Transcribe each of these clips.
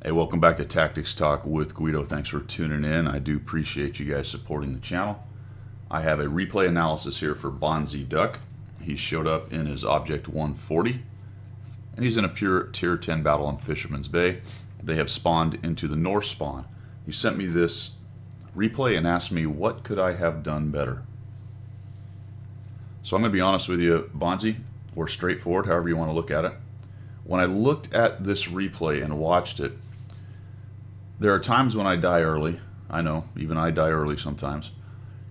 Hey, welcome back to Tactics Talk with Guido. Thanks for tuning in. I do appreciate you guys supporting the channel. I have a replay analysis here for Banziduck. He showed up in his Object 140, and he's in a pure Tier 10 battle on Fisherman's Bay. They have spawned into the North spawn. He sent me this replay and asked me what could I have done better. So I'm going to be honest with you, Bonzi, or straightforward, however you want to look at it. When I looked at this replay and watched it, there are times when I die early. I know, even I die early sometimes.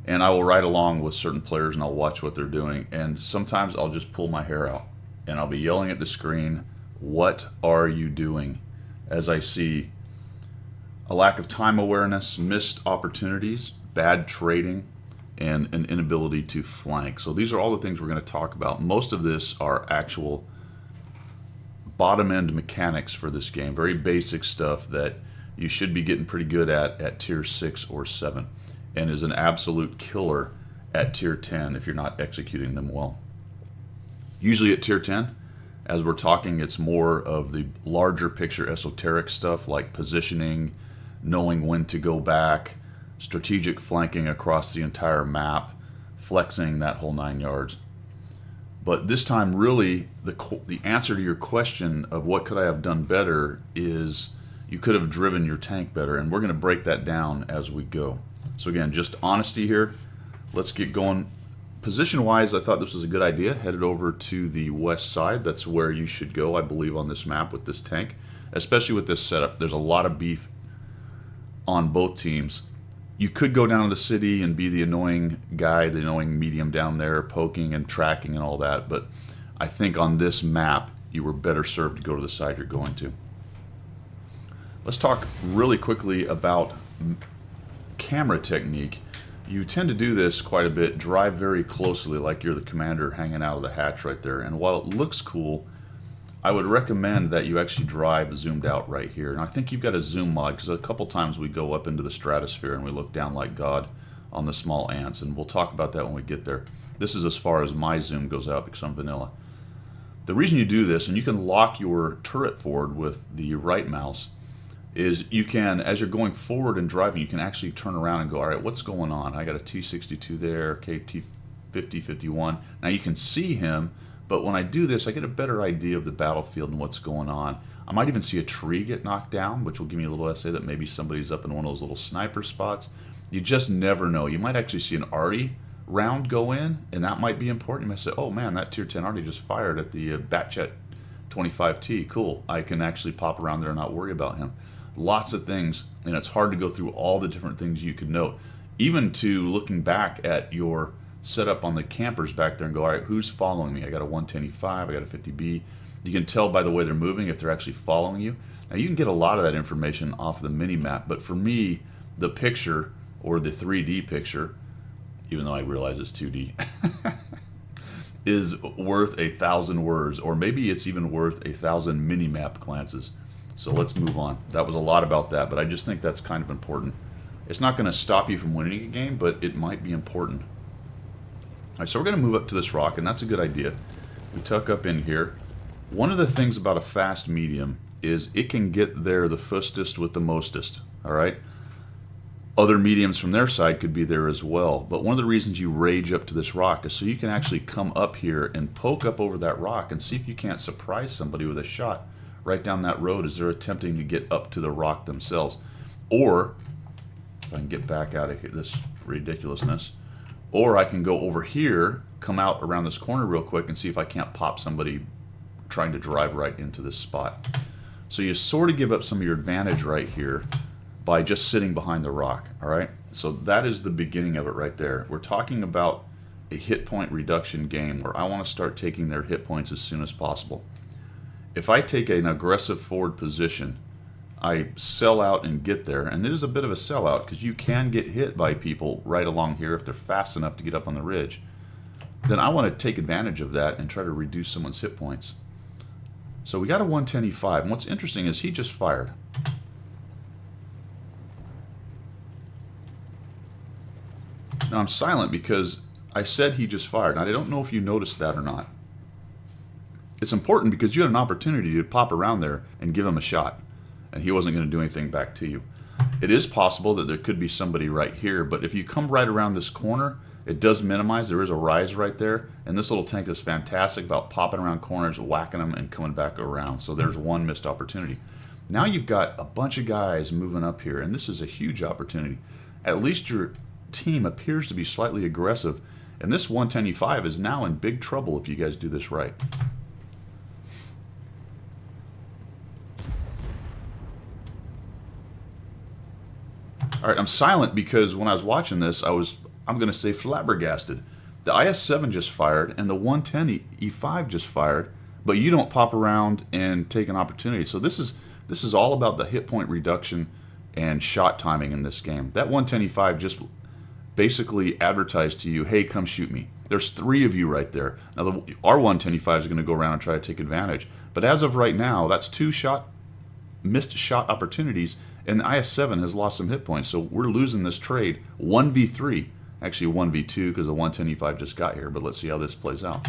And I will ride along with certain players and I'll watch what they're doing. And sometimes I'll just pull my hair out and I'll be yelling at the screen, "What are you doing?" As I see a lack of time awareness, missed opportunities, bad trading, and an inability to flank. So these are all the things we're going to talk about. Most of this are actual bottom end mechanics for this game. Very basic stuff that you should be getting pretty good at Tier 6 or 7, and is an absolute killer at Tier 10 if you're not executing them well. Usually at Tier 10, as we're talking, it's more of the larger picture esoteric stuff like positioning, knowing when to go back, strategic flanking across the entire map, flexing, that whole 9 yards. But this time, really, the answer to your question of what could I have done better is you could have driven your tank better, and we're going to break that down as we go. So again, just honesty here. Let's get going. Position-wise, I thought this was a good idea. Headed over to the west side. That's where you should go, I believe, on this map with this tank, especially with this setup. There's a lot of beef on both teams. You could go down to the city and be the annoying guy, the annoying medium down there, poking and tracking and all that, but I think on this map, you were better served to go to the side you're going to. Let's talk really quickly about camera technique. You tend to do this quite a bit, drive very closely like you're the commander hanging out of the hatch right there. And while it looks cool, I would recommend that you actually drive zoomed out right here. And I think you've got a zoom mod, because a couple times we go up into the stratosphere and we look down like God on the small ants, and we'll talk about that when we get there. This is as far as my zoom goes out because I'm vanilla. The reason you do this, and you can lock your turret forward with the right mouse, is you can, as you're going forward and driving, you can actually turn around and go, all right, what's going on? I got a T-62 there, KT-50, 51. Now you can see him, but when I do this, I get a better idea of the battlefield and what's going on. I might even see a tree get knocked down, which will give me a little essay that maybe somebody's up in one of those little sniper spots. You just never know. You might actually see an arty round go in, and that might be important. You might say, oh man, that Tier 10 arty just fired at the Batchet 25T. Cool. I can actually pop around there and not worry about him. Lots of things, and it's hard to go through all the different things you could note. Even to looking back at your setup on the campers back there and go, all right, who's following me? I got a 110E5, I got a 50B. You can tell by the way they're moving if they're actually following you. Now you can get a lot of that information off the mini map, but for me, the picture, or the 3D picture, even though I realize it's 2D, is worth 1,000 words, or maybe it's even worth 1,000 mini map glances. So let's move on. That was a lot about that, but I just think that's kind of important. It's not going to stop you from winning a game, but it might be important. All right, so we're going to move up to this rock, and that's a good idea. We tuck up in here. One of the things about a fast medium is it can get there the fastest with the mostest, all right? Other mediums from their side could be there as well, but one of the reasons you rage up to this rock is so you can actually come up here and poke up over that rock and see if you can't surprise somebody with a shot right down that road as they're attempting to get up to the rock themselves. Or, if I can get back out of here, this ridiculousness, or I can go over here, come out around this corner real quick and see if I can't pop somebody trying to drive right into this spot. So you sort of give up some of your advantage right here by just sitting behind the rock, all right? So that is the beginning of it right there. We're talking about a hit point reduction game where I want to start taking their hit points as soon as possible. If I take an aggressive forward position, I sell out and get there, and it is a bit of a sellout because you can get hit by people right along here if they're fast enough to get up on the ridge. Then I want to take advantage of that and try to reduce someone's hit points. So we got a 110E5, and what's interesting is he just fired. Now I'm silent because I said he just fired, and I don't know if you noticed that or not. It's important because you had an opportunity to pop around there and give him a shot. and he wasn't going to do anything back to you. It is possible that there could be somebody right here, but if you come right around this corner, it does minimize. There is a rise right there, and this little tank is fantastic about popping around corners, whacking them, and coming back around. So there's one missed opportunity. Now you've got a bunch of guys moving up here, and this is a huge opportunity. At least your team appears to be slightly aggressive, and this 110E5 is now in big trouble if you guys do this right. All right, I'm silent because when I was watching this, I'm going to say flabbergasted. The IS-7 just fired, and the 110E5 just fired, but you don't pop around and take an opportunity. So this is all about the hit point reduction and shot timing in this game. That 110E5 just basically advertised to you, hey, come shoot me. There's 3 of you right there. Now, our 110E5 is going to go around and try to take advantage. But as of right now, that's 2 missed shot opportunities, and the IS-7 has lost some hit points. So we're losing this trade 1v3. Actually 1v2 because the 110E5 just got here, but let's see how this plays out.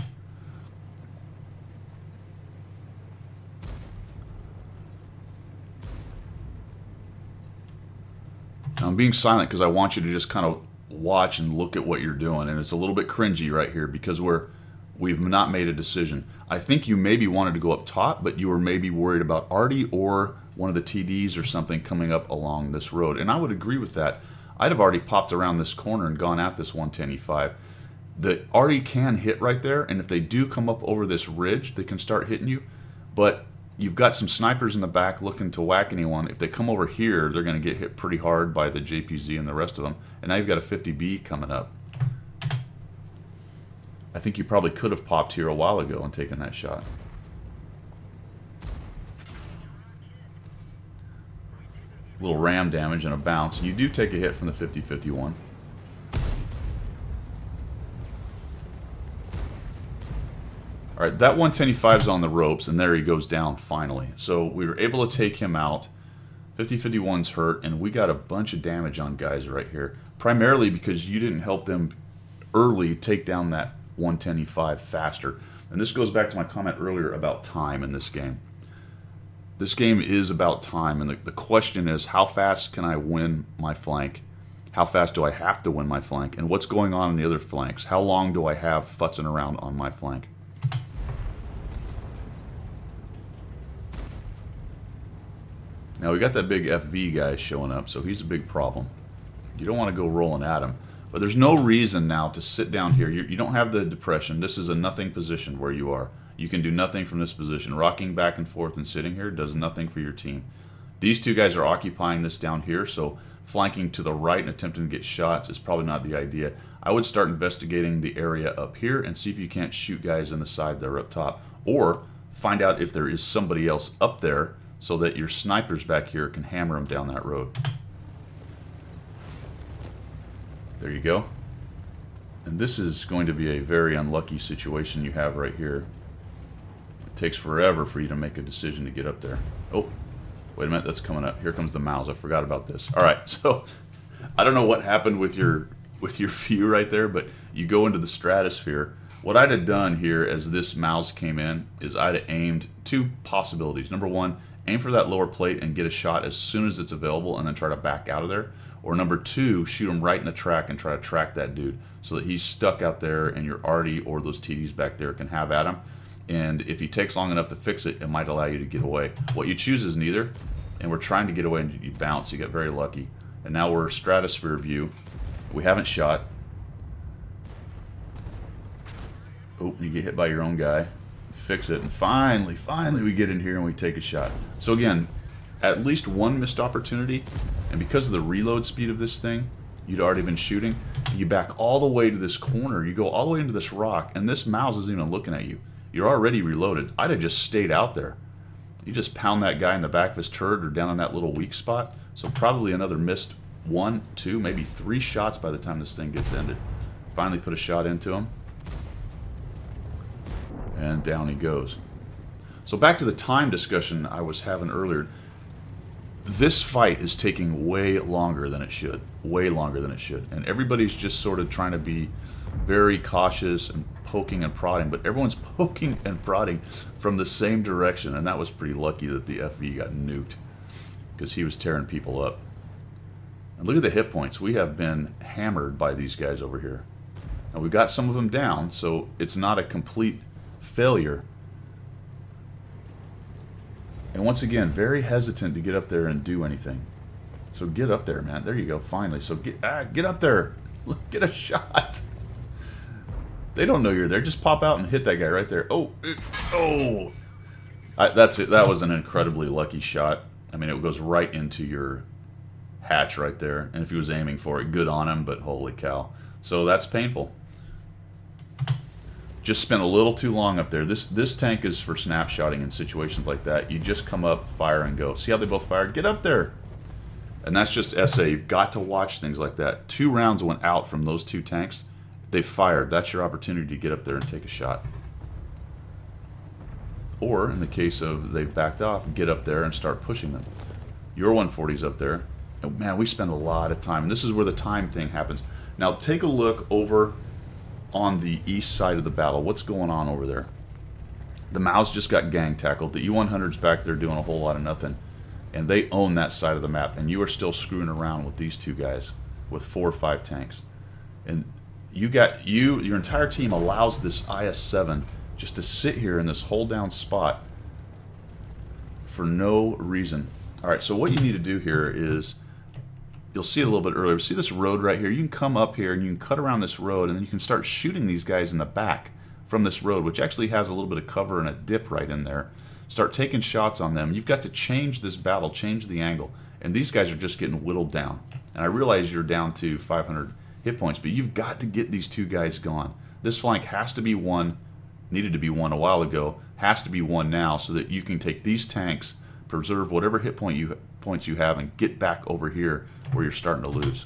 Now, I'm being silent because I want you to just kind of watch and look at what you're doing, and it's a little bit cringy right here because we've not made a decision. I think you maybe wanted to go up top, but you were maybe worried about Artie or one of the TDs or something coming up along this road, and I would agree with that. I'd have already popped around this corner and gone at this 110E5. The Artie can hit right there, and if they do come up over this ridge, they can start hitting you, but you've got some snipers in the back looking to whack anyone. If they come over here, they're going to get hit pretty hard by the JPZ and the rest of them, and now you've got a 50B coming up. I think you probably could have popped here a while ago and taken that shot. A little ram damage and a bounce. You do take a hit from the 50-51. All right, that 110E5 is on the ropes, and there he goes down finally. So we were able to take him out. 50-51's hurt, and we got a bunch of damage on guys right here, primarily because you didn't help them early take down that 110E5 faster. And this goes back to my comment earlier about time in this game. This game is about time, and the question is, how fast can I win my flank? How fast do I have to win my flank? And what's going on the other flanks? How long do I have futzing around on my flank? Now we got that big FV guy showing up, so he's a big problem. You don't want to go rolling at him. But there's no reason now to sit down here. You don't have the depression. This is a nothing position where you are. You can do nothing from this position. Rocking back and forth and sitting here does nothing for your team. These 2 guys are occupying this down here, so flanking to the right and attempting to get shots is probably not the idea. I would start investigating the area up here and see if you can't shoot guys in the side that are up top. Or find out if there is somebody else up there so that your snipers back here can hammer them down that road. There you go. And this is going to be a very unlucky situation you have right here. It takes forever for you to make a decision to get up there. Oh, wait a minute, that's coming up. Here comes the mouse. I forgot about this. All right, so I don't know what happened with your view right there, but you go into the stratosphere. What I'd have done here as this mouse came in is I'd have aimed 2 possibilities. Number 1, aim for that lower plate and get a shot as soon as it's available and then try to back out of there. Or number 2, shoot him right in the track and try to track that dude so that he's stuck out there and your Artie or those TDs back there can have at him. And if he takes long enough to fix it, it might allow you to get away. What you choose is neither, and we're trying to get away and you bounce. You get very lucky. And now we're stratosphere view. We haven't shot. Oh, you get hit by your own guy. Fix it, and finally we get in here and we take a shot. So again, at least 1 missed opportunity, and because of the reload speed of this thing, you'd already been shooting. You back all the way to this corner, you go all the way into this rock, and this mouse isn't even looking at you. You're already reloaded. I'd have just stayed out there. You just pound that guy in the back of his turret or down on that little weak spot. So probably another missed 1, 2, maybe 3 shots by the time this thing gets ended. Finally put a shot into him. And down he goes. So back to the time discussion I was having earlier. This fight is taking way longer than it should. Way longer than it should. And everybody's just sort of trying to be very cautious and poking and prodding, but everyone's poking and prodding from the same direction, and that was pretty lucky that the FV got nuked. because he was tearing people up. And look at the hit points. We have been hammered by these guys over here. Now we've got some of them down, so it's not a complete failure. And once again, very hesitant to get up there and do anything. So get up there, man. There you go, finally. So get up there. Look, get a shot. They don't know you're there. Just pop out and hit that guy right there. Oh, oh. That's it. That was an incredibly lucky shot. I mean, it goes right into your hatch right there. And if he was aiming for it, good on him, but holy cow. So that's painful. Just spent a little too long up there. This tank is for snapshotting in situations like that. You just come up, fire, and go. See how they both fired? Get up there. And that's just SA. You've got to watch things like that. 2 rounds went out from those 2 tanks. They fired. That's your opportunity to get up there and take a shot. Or, in the case of they've backed off, get up there and start pushing them. Your 140's up there. And man, we spend a lot of time. And this is where the time thing happens. Now, take a look over on the east side of the battle. What's going on over there? The Maus just got gang tackled. The E-100's back there doing a whole lot of nothing. And they own that side of the map. And you are still screwing around with these 2 guys with 4 or 5 tanks. And your entire team allows this IS-7 just to sit here in this hold down spot for no reason. All right, so what you need to do here is, you'll see it a little bit earlier. See this road right here? You can come up here and you can cut around this road, and then you can start shooting these guys in the back from this road, which actually has a little bit of cover and a dip right in there. Start taking shots on them. You've got to change this battle, change the angle. And these guys are just getting whittled down. And I realize you're down to 500 hit points, but you've got to get these 2 guys gone. This flank has to be won, needed to be won a while ago, has to be won now so that you can take these tanks, preserve whatever hit points you have, and get back over here where you're starting to lose.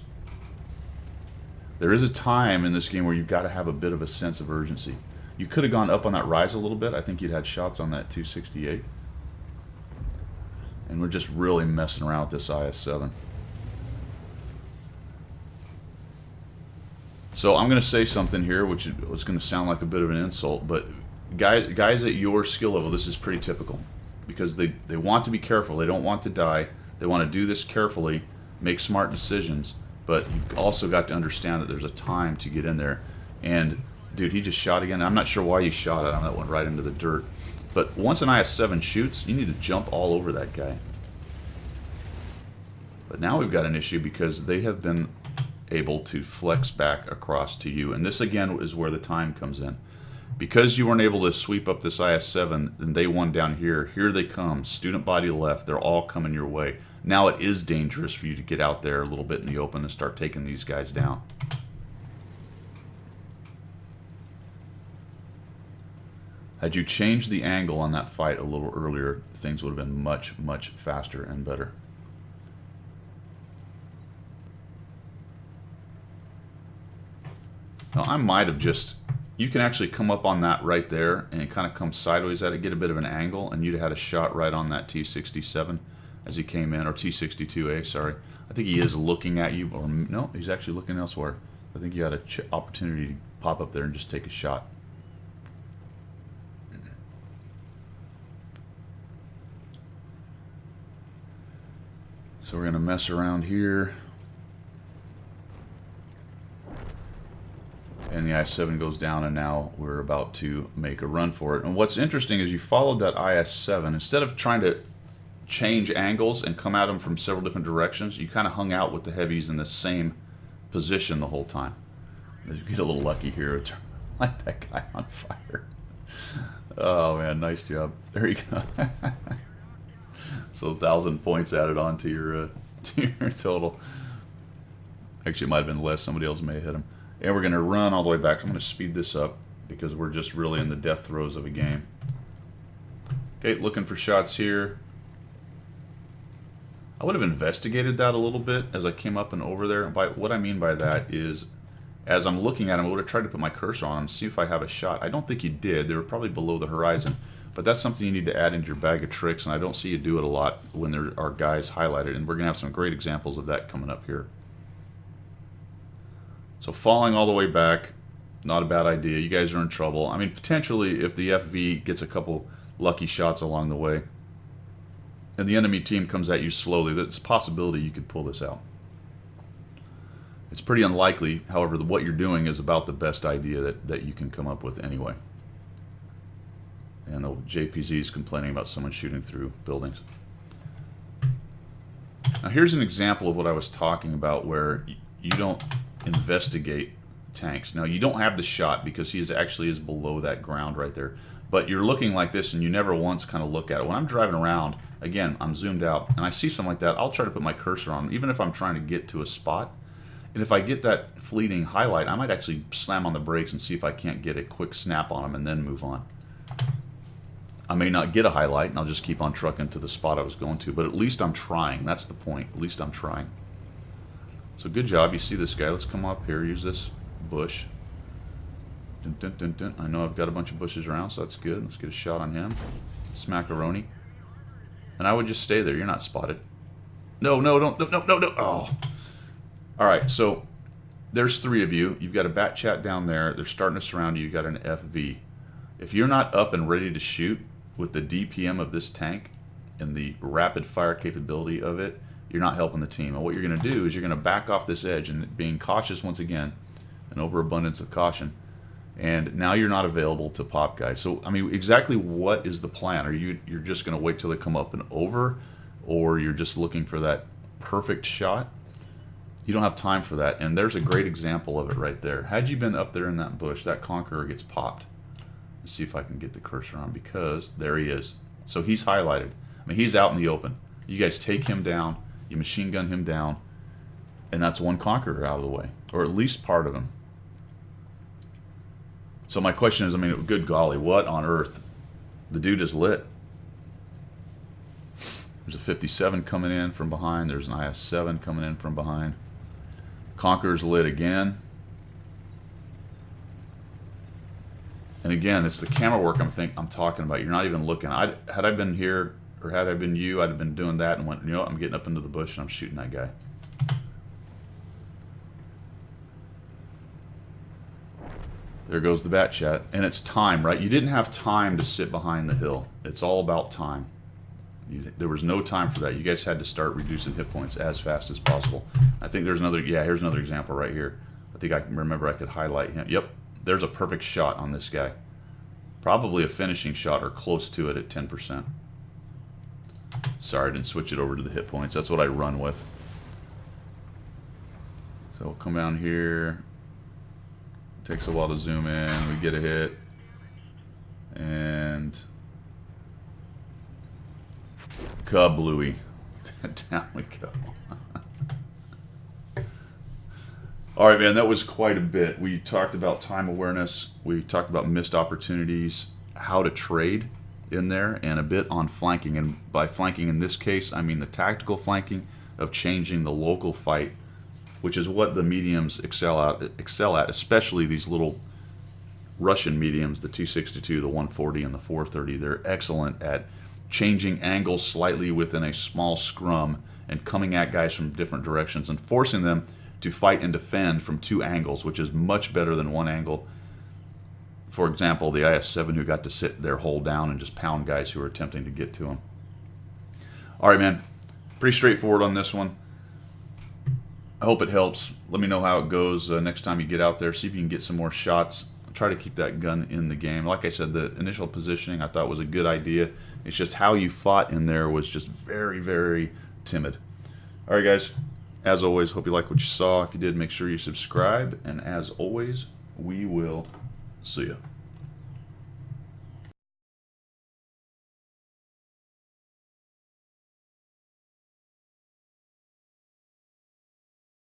There is a time in this game where you've got to have a bit of a sense of urgency. You could have gone up on that rise a little bit. I think you'd had shots on that 268. And we're just really messing around with this IS-7. So I'm going to say something here, which was going to sound like a bit of an insult, but guys at your skill level, this is pretty typical. Because they want to be careful. They don't want to die. They want to do this carefully, make smart decisions. But you've also got to understand that there's a time to get in there. And dude, he just shot again. I'm not sure why you shot at him. That went right into the dirt. But once an IS-7 shoots, you need to jump all over that guy. But now we've got an issue because they have been able to flex back across to you. And this, again, is where the time comes in. Because you weren't able to sweep up this IS-7, and they won down here. Here they come. Student body left. They're all coming your way. Now it is dangerous for you to get out there a little bit in the open and start taking these guys down. Had you changed the angle on that fight a little earlier, things would have been much, much faster and better. Now, I might have just... You can actually come up on that right there and kind of come sideways at it, get a bit of an angle, and you'd have had a shot right on that T-67 as he came in, or T-62A, sorry. I think he is looking at you, or no, he's actually looking elsewhere. I think you had an opportunity to pop up there and just take a shot. So we're going to mess around here. And the IS-7 goes down, and now we're about to make a run for it. And what's interesting is you followed that IS-7. Instead of trying to change angles and come at them from several different directions, you kind of hung out with the heavies in the same position the whole time. You get a little lucky here. Light that guy on fire. Oh, man, nice job. There you go. So 1,000 points added on to your total. Actually, it might have been less. Somebody else may have hit him. And we're going to run all the way back. I'm going to speed this up because we're just really in the death throes of a game. Okay, looking for shots here. I would have investigated that a little bit as I came up and over there. By what I mean by that is, as I'm looking at them, I would have tried to put my cursor on them, see if I have a shot. I don't think you did. They were probably below the horizon. But that's something you need to add into your bag of tricks, and I don't see you do it a lot when there are guys highlighted. And we're going to have some great examples of that coming up here. So falling all the way back, not a bad idea. You guys are in trouble. I mean, potentially, if the FV gets a couple lucky shots along the way, and the enemy team comes at you slowly, there's a possibility you could pull this out. It's pretty unlikely, however, what you're doing is about the best idea that you can come up with anyway. And the JPZ is complaining about someone shooting through buildings. Now here's an example of what I was talking about where you don't investigate tanks. Now you don't have the shot because he actually is below that ground right there. But you're looking like this and you never once kind of look at it. When I'm driving around, again, I'm zoomed out and I see something like that, I'll try to put my cursor on, even if I'm trying to get to a spot. And if I get that fleeting highlight, I might actually slam on the brakes and see if I can't get a quick snap on them and then move on. I may not get a highlight and I'll just keep on trucking to the spot I was going to, but at least I'm trying. That's the point. At least I'm trying. So good job. You see this guy. Let's come up here, use this bush. Dun, dun, dun, dun. I know I've got a bunch of bushes around, so that's good. Let's get a shot on him. Smackaroni. And I would just stay there. You're not spotted. No, no, don't, no, no, no, no. Oh. All right, so there's 3 of you. You've got a bat chat down there. They're starting to surround you. You've got an FV. If you're not up and ready to shoot with the DPM of this tank and the rapid fire capability of it, you're not helping the team. And what you're going to do is you're going to back off this edge and being cautious once again, an overabundance of caution. And now you're not available to pop guys. So, I mean, exactly what is the plan? Are you're just going to wait till they come up and over, or you're just looking for that perfect shot? You don't have time for that, and there's a great example of it right there. Had you been up there in that bush, that Conqueror gets popped. Let's see if I can get the cursor on, because there he is. So he's highlighted. I mean, he's out in the open. You guys take him down, you machine gun him down, and that's one Conqueror out of the way, or at least part of him. So my question is, I mean, good golly, what on earth? The dude is lit. There's a 57 coming in from behind. There's an IS-7 coming in from behind. Conqueror's lit again. And again, it's the camera work I'm talking about. You're not even looking. Had I been here, or had I been you, I'd have been doing that and went, you know what, I'm getting up into the bush and I'm shooting that guy. There goes the bat chat. And it's time, right? You didn't have time to sit behind the hill. It's all about time. There was no time for that. You guys had to start reducing hit points as fast as possible. I think there's another, yeah, here's another example right here. I think I can remember I could highlight him. Yep, there's a perfect shot on this guy. Probably a finishing shot or close to it at 10%. Sorry, I didn't switch it over to the hit points. That's what I run with. So we'll come down here. Takes a while to zoom in. We get a hit. And kablooey. Down we go. All right, man, that was quite a bit. We talked about time awareness. We talked about missed opportunities, how to trade in there, and a bit on flanking. And by flanking in this case, I mean the tactical flanking of changing the local fight, which is what the mediums excel at, especially these little Russian mediums, the 262, the 140, and the 430. They're excellent at changing angles slightly within a small scrum and coming at guys from different directions and forcing them to fight and defend from 2 angles, which is much better than 1 angle. For example, the IS-7 who got to sit there, hold down, and just pound guys who are attempting to get to him. All right, man. Pretty straightforward on this one. I hope it helps. Let me know how it goes next time you get out there. See if you can get some more shots. Try to keep that gun in the game. Like I said, the initial positioning I thought was a good idea. It's just how you fought in there was just very, very timid. All right, guys. As always, hope you like what you saw. If you did, make sure you subscribe. And as always, we will see you.